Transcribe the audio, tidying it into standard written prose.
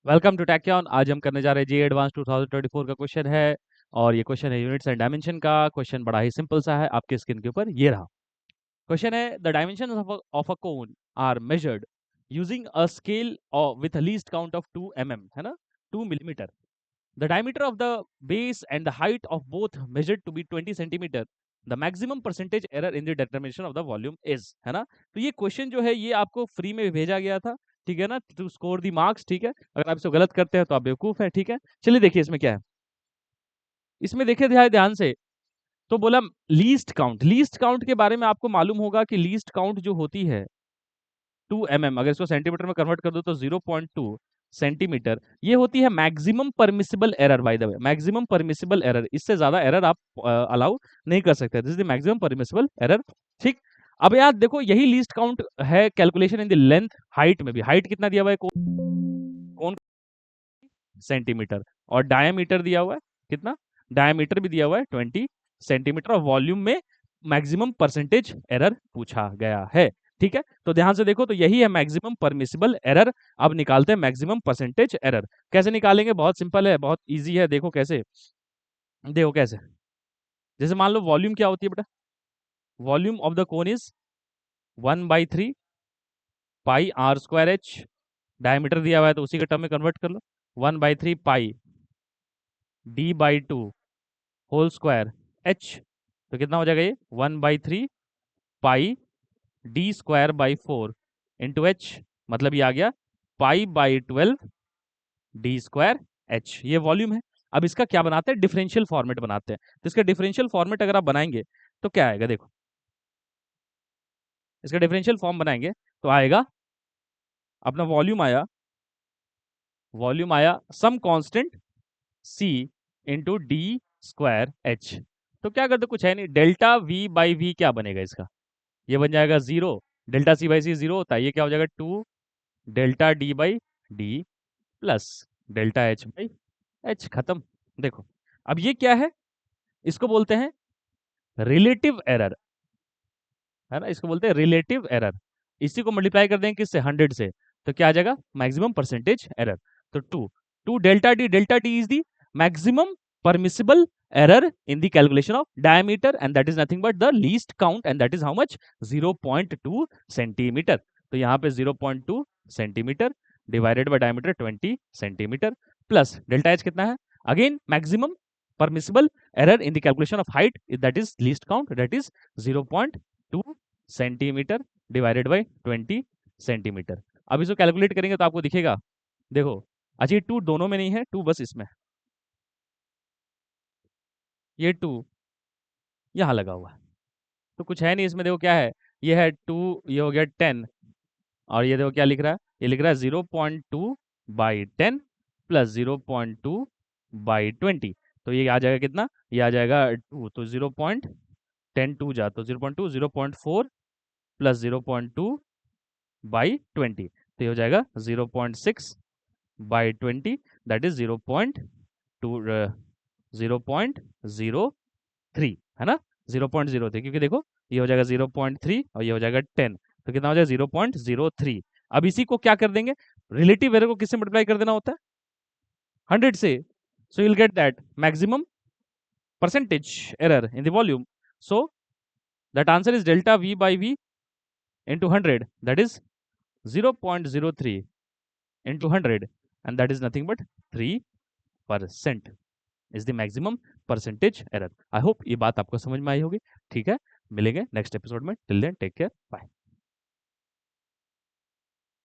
Welcome to टैक्यान। आज हम करने जा रहे हैं जी एडवांस 2024 का क्वेश्चन है और ये क्वेश्चन है यूनिट्स एंड डायमेंशन का। क्वेश्चन बड़ा ही सिंपल सा है, आपके स्क्रीन के ऊपर ये रहा। क्वेश्चन है the dimension of a cone are measured using a scale with least count of 2 mm, है ना, 2 millimetre. The diameter of the base and the height of both measured to be 20 centimeter. The maximum percentage error in the determination of the volume is, है ना। तो ये question जो है ये आपको फ्री में भेजा गया था, ठीक है ना, टू स्कोर दी मार्क्स। ठीक है, अगर आप इसको गलत करते हैं तो आप बेवकूफ है। ठीक है, चलिए देखिए इसमें क्या है। इसमें देखिए ध्यान से, तो बोला लीस्ट काउंट। लीस्ट काउंट के बारे में आपको मालूम होगा कि लीस्ट काउंट जो होती है 2 mm, अगर इसको सेंटीमीटर में कन्वर्ट कर दो तो 0.2 सेंटीमीटर, ये होती है maximum permissible error. By the way, maximum permissible error, इससे ज्यादा एरर आप अलाउ नहीं कर सकते। This is the maximum permissible error. ठीक, अब यार देखो, यही लीस्ट काउंट है calculation in the length. Height में भी, हाइट कितना दिया हुआ है, कौन सेंटीमीटर, और डायमीटर दिया हुआ है कितना, डायमीटर भी दिया हुआ है 20 सेंटीमीटर, और वॉल्यूम में मैक्सिमम परसेंटेज एरर पूछा गया है। ठीक है, तो ध्यान से देखो, तो यही है मैक्सिमम परमिसिबल एरर। अब निकालते हैं मैक्सिमम परसेंटेज एरर। कैसे निकालेंगे, बहुत सिंपल है, बहुत इजी है। देखो कैसे, देखो कैसे। जैसे मान लो वॉल्यूम क्या होती है बेटा, volume of the cone is 1/3 pi r square h. Diameter दिया हुआ है तो उसी के टर्म में कन्वर्ट कर लो, 1/3 पाई d/2 होल स्क्वायर एच। तो कितना हो जाएगा ये, 1/3 पाई d²/4 इंटू एच, मतलब ये आ गया π/12 d²h। ये वॉल्यूम है। अब इसका क्या बनाते हैं, डिफरेंशियल फॉर्मेट बनाते हैं। तो इसका डिफरेंशियल फॉर्मेट अगर आप बनाएंगे तो क्या आएगा, देखो इसका डिफरेंशियल फॉर्म बनाएंगे तो आएगा, अपना वॉल्यूम आया some constant c into d²h। तो क्या करते, कुछ है नहीं, डेल्टा v/v क्या बनेगा इसका, ये बन जाएगा 0। डेल्टा c/c 0 होता है, ये क्या हो जाएगा 2 delta d/d plus delta h/h। खत्म। देखो, अब ये क्या है, इसको बोलते हैं रिलेटिव एरर, है ना, इसको बोलते हैं रिलेटिव एरर। इसी को मल्टीप्लाई कर देंगे किससे, 100 से, तो क्या आ जाएगा, मैक्सिमम परसेंटेज एरर। तो 2 delta D is the maximum permissible error in the calculation of diameter, and that is nothing but the least count, and that is how much, 0.2 centimetre. तो यहाँ पे 0.2 centimetre divided by diameter 20 centimetre plus delta H कितना है, again maximum permissible error in the calculation of height, that is least count, that is 0.2 centimetre divided by 20 centimetre. अब इसको calculate करेंगे तो आपको दिखेगा, देखो अच्छा ये 2 दोनों में नहीं है, 2 बस इसमें, ये 2 यहाँ लगा हुआ है, तो कुछ है नहीं इसमें। देखो क्या है, ये है 2, ये हो गया 10, और ये देखो क्या लिख रहा है, ये लिख रहा है 0.2/10 प्लस 0.2/20। तो ये आ जाएगा कितना, ये आ जाएगा 2, तो 0.10 2 जा तो 0.2, 0.4 प्लस 0.2/20, तो ये हो जाएगा 0.6/20, दैट इज 0.03, है ना, 0.03, क्योंकि देखो ये हो जाएगा 0.3 और ये हो जाएगा 10, तो कितना हो जाएगा 0.03। अब इसी को क्या कर देंगे, रिलेटिव एरर को किससे मल्टीप्लाई कर देना होता है, 100 से। सो you'll get that maximum percentage error in the volume. So that answer is delta v/v into 100, that is 0.03 into 100, and that is nothing but 3% is the maximum percentage error. I hope ये बात आपको समझ में आई होगी। ठीक है, मिलेंगे next episode में, till then take care, bye.